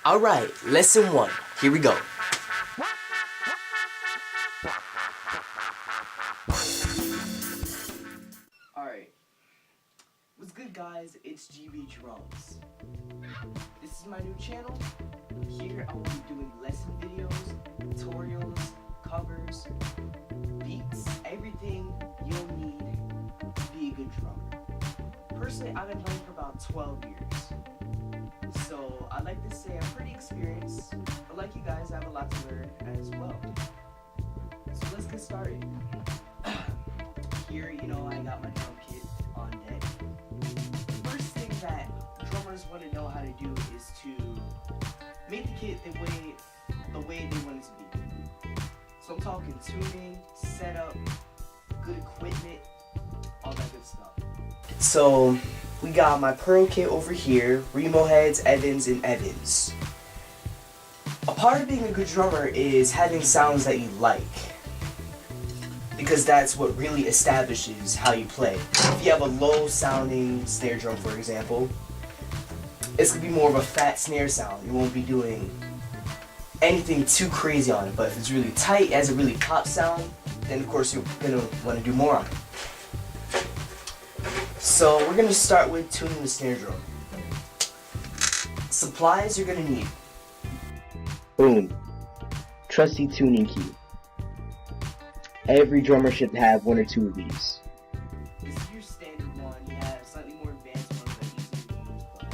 Alright, lesson 1. Here we go. Alright. What's good, guys? It's GB Drums. This is my new channel. Here I will be doing lesson videos, tutorials, covers, beats, everything you'll need to be a good drummer. Personally, I've been playing for about 12 years. So I'd like to say I'm pretty experienced, but like you guys, I have a lot to learn as well. So let's get started. Here, I got my drum kit on deck. The first thing that drummers want to know how to do is to make the kit the way they want it to be. So I'm talking tuning, setup, good equipment, all that good stuff. So we got my Pearl kit over here, Remo heads, Evans, and Evans. A part of being a good drummer is having sounds that you like, because that's what really establishes how you play. If you have a low sounding snare drum, for example, it's going to be more of a fat snare sound. You won't be doing anything too crazy on it, but if it's really tight, it has a really pop sound, then of course you're going to want to do more on it. So we're going to start with tuning the snare drum. Supplies you're going to need. Boom. Trusty tuning key. Every drummer should have one or two of these. This is your standard one. You have slightly more advanced ones that easily to use, but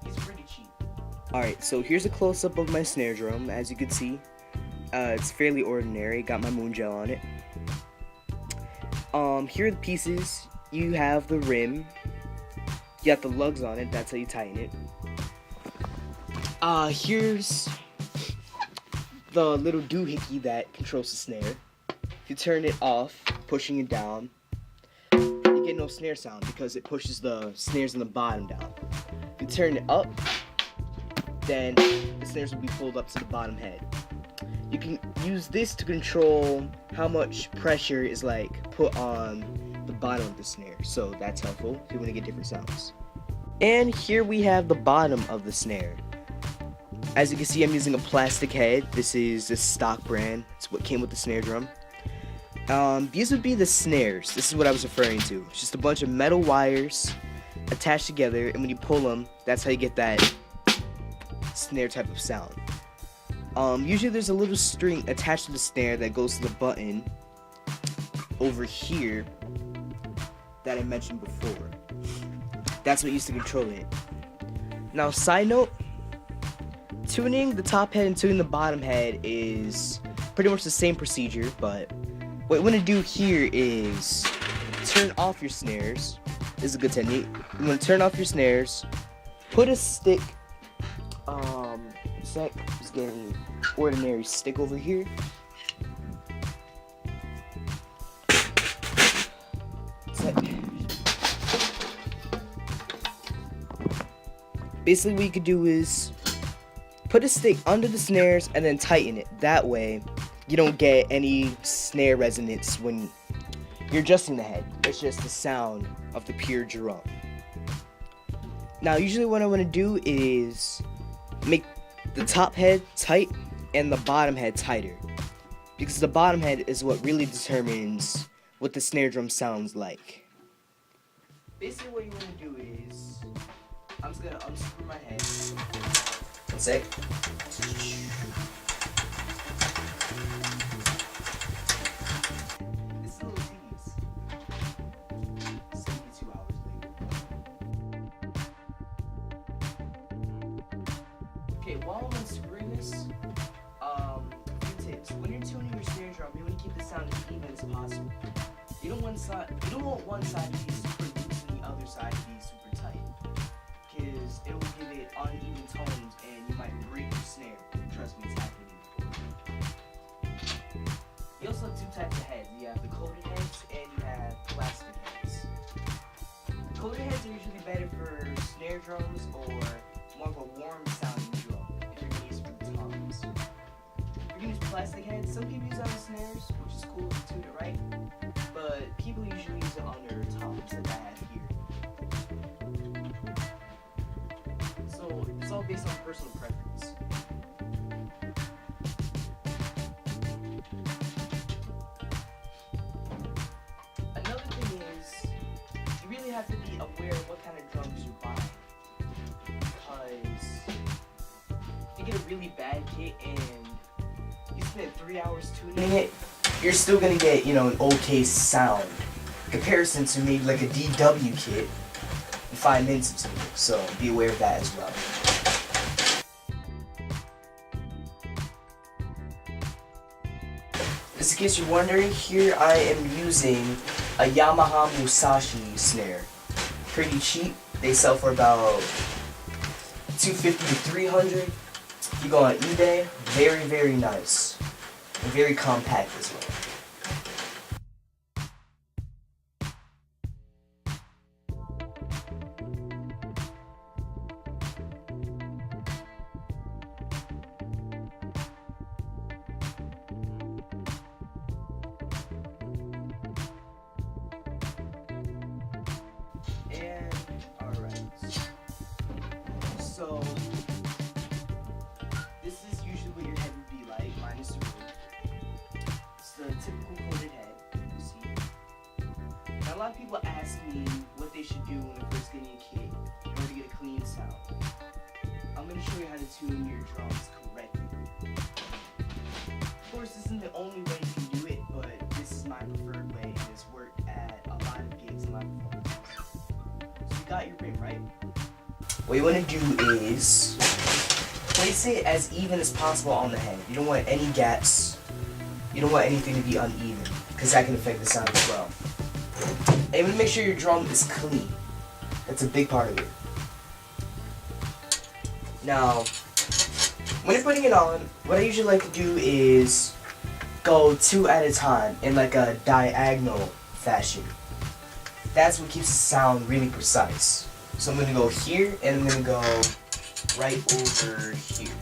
he's pretty cheap. Alright, so here's a close-up of my snare drum. As you can see, it's fairly ordinary. Got my moon gel on it. Here are the pieces. You have the rim. You got the lugs on it. That's how you tighten it. Here's the little doohickey that controls the snare. If you turn it off, pushing it down, you get no snare sound because it pushes the snares on the bottom down. If you turn it up, then the snares will be pulled up to the bottom head. You can use this to control how much pressure is put on the bottom of the snare, so that's helpful if you want to get different sounds. And here we have the bottom of the snare. As you can see, I'm using a plastic head. This is a stock brand. It's what came with the snare drum. These would be the snares. This is what I was referring to. It's just a bunch of metal wires attached together, and when you pull them, that's how you get that snare type of sound. Usually there's a little string attached to the snare that goes to the button over here that I mentioned before. That's what used to control it. Now, side note, tuning the top head and tuning the bottom head is pretty much the same procedure, but what you want to do here is turn off your snares. This is a good technique. You want to turn off your snares, put a stick, just getting an ordinary stick over here. Basically what you could do is put a stick under the snares and then tighten it. That way you don't get any snare resonance when you're adjusting the head. It's just the sound of the pure drum. Now usually what I want to do is make the top head tight and the bottom head tighter, because the bottom head is what really determines what the snare drum sounds like. Basically what you want to do is, I'm just going to unscrew my head. One sec. This is a little tedious. 72 hours later. Okay, while I'm unscrewing this, few tips. When you're tuning your snare drum, you want to keep the sound as even as possible. You don't want one side to be super loose and the other side to be super tight, because it will give it uneven tones and you might break your snare. Trust me, it's happened to me before. You also have two types of heads. You have the coated heads and you have plastic heads. Coated heads are usually better for snare drums or more of a warm sounding drum if you're going to use it for the toms. If you're going to use plastic heads, some people use it on the snares, which is cool to tune it right, but people usually use it on their toms that I have here. So it's all based on personal preference. Another thing is, you really have to be aware of what kind of drums you buy. Because if you get a really bad kit and you spend 3 hours tuning it, you're still gonna get, you know, an okay sound. In comparison to maybe like a DW kit in 5 minutes or something. So be aware of that as well. Just in case you're wondering, here I am using a Yamaha Musashi snare. Pretty cheap. They sell for about $250 to $300. You go on eBay, very, very nice. And very compact as well. And, alright. So, this is usually what your head would be like, minus the root. It's the typical coated head, you see. Now, a lot of people ask me what they should do when they're first getting a kit in order to get a clean sound. I'm going to show you how to tune your drums correctly. Of course, this isn't the only way you can do it, but this is my preferred way, and it's worked at a lot of gigs and live performances. So you got your rim, right? What you want to do is place it as even as possible on the head. You don't want any gaps. You don't want anything to be uneven, because that can affect the sound as well. And you want to make sure your drum is clean. That's a big part of it. Now, when you're putting it on, what I usually like to do is go 2 at a time in like a diagonal fashion. That's what keeps the sound really precise. So I'm going to go here and I'm going to go right over here.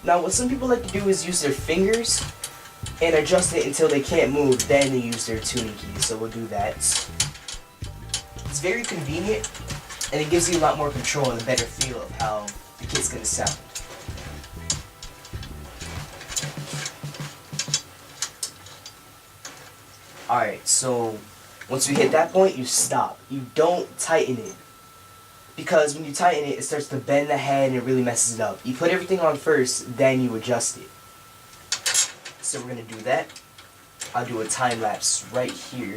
Now what some people like to do is use their fingers and adjust it until they can't move, then they use their tuning keys. So we'll do that. It's very convenient and it gives you a lot more control and a better feel of how the kit's going to sound. Alright, so once we hit that point, you stop. You don't tighten it. Because when you tighten it, it starts to bend the head and it really messes it up. You put everything on first, then you adjust it. So we're going to do that. I'll do a time lapse right here.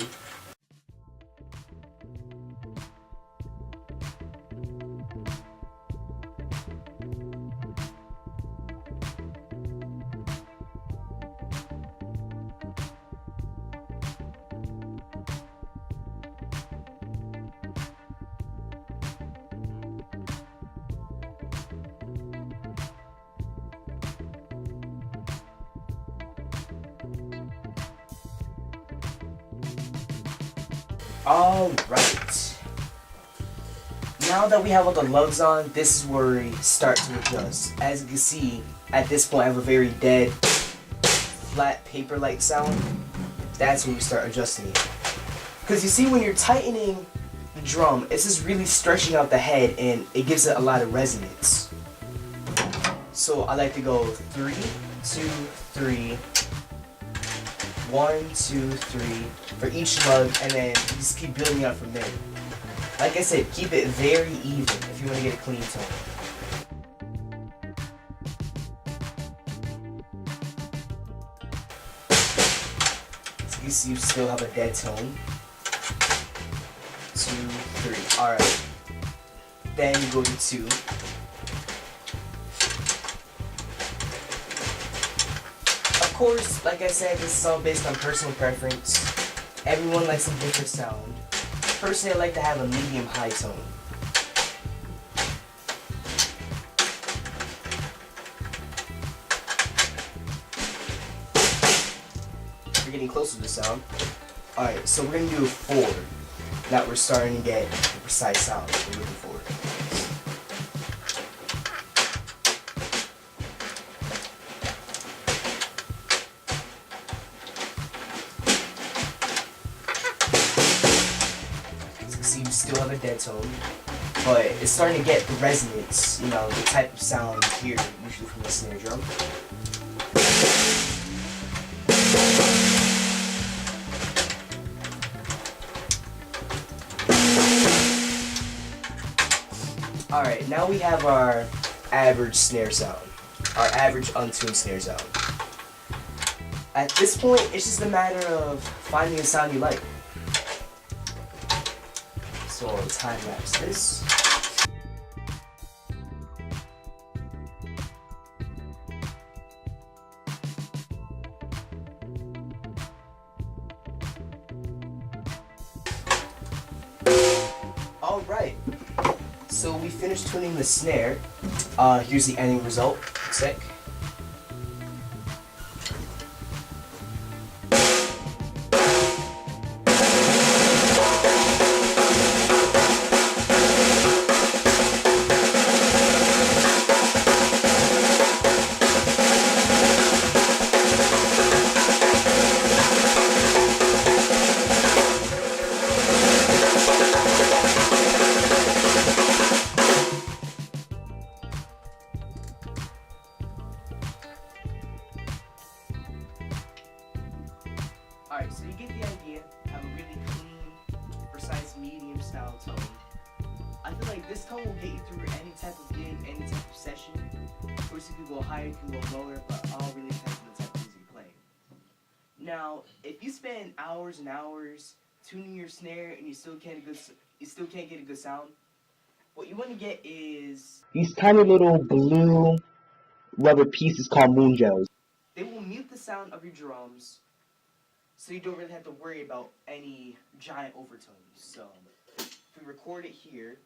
Alright. Now that we have all the lugs on, this is where we start to adjust. As you can see, at this point I have a very dead, flat paper-like sound. That's when we start adjusting it. Because you see, when you're tightening the drum, it's just really stretching out the head and it gives it a lot of resonance. So I like to go 3, 2, 3, 1, 2, 3 for each lug, and then just keep building up from there. Like I said, keep it very even if you want to get a clean tone. So you see, you still have a dead tone. 2, 3. Alright. Then you go to 2. Of course, like I said, this is all based on personal preference. Everyone likes a different sound. Personally, I like to have a medium-high tone. We're getting closer to the sound. Alright, so we're going to do a 4. Now we're starting to get the precise sound we're looking for. See, you still have a dead tone. but it's starting to get the resonance, you know, the type of sound you hear usually from the snare drum. Alright, now we have our average snare sound, our average untuned snare sound. At this point, it's just a matter of finding a sound you like. So I'll time lapse this. Alright, so we finished tuning the snare. Here's the ending result. Sick. Alright, so you get the idea. Have a really clean, precise, medium style tone. I feel like this tone will get you through any type of gig, any type of session. Of course, you can go higher, you can go lower, but all really depends on the type of music you play. Now, if you spend hours and hours tuning your snare and you still can't get a good sound, what you want to get is these tiny little blue rubber pieces called moon gels. They will mute the sound of your drums, so you don't really have to worry about any giant overtones. So if we record it here,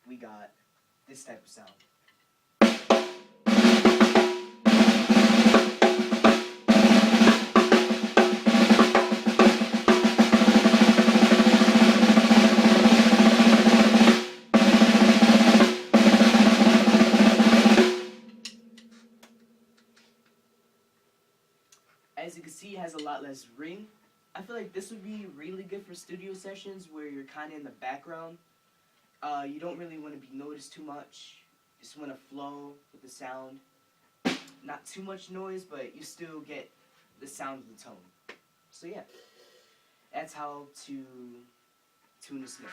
we got this type of sound. As you can see, it has a lot less ring. I feel like this would be really good for studio sessions where you're kind of in the background. You don't really want to be noticed too much. You just want to flow with the sound. Not too much noise, but you still get the sound of the tone. So yeah, that's how to tune a snare.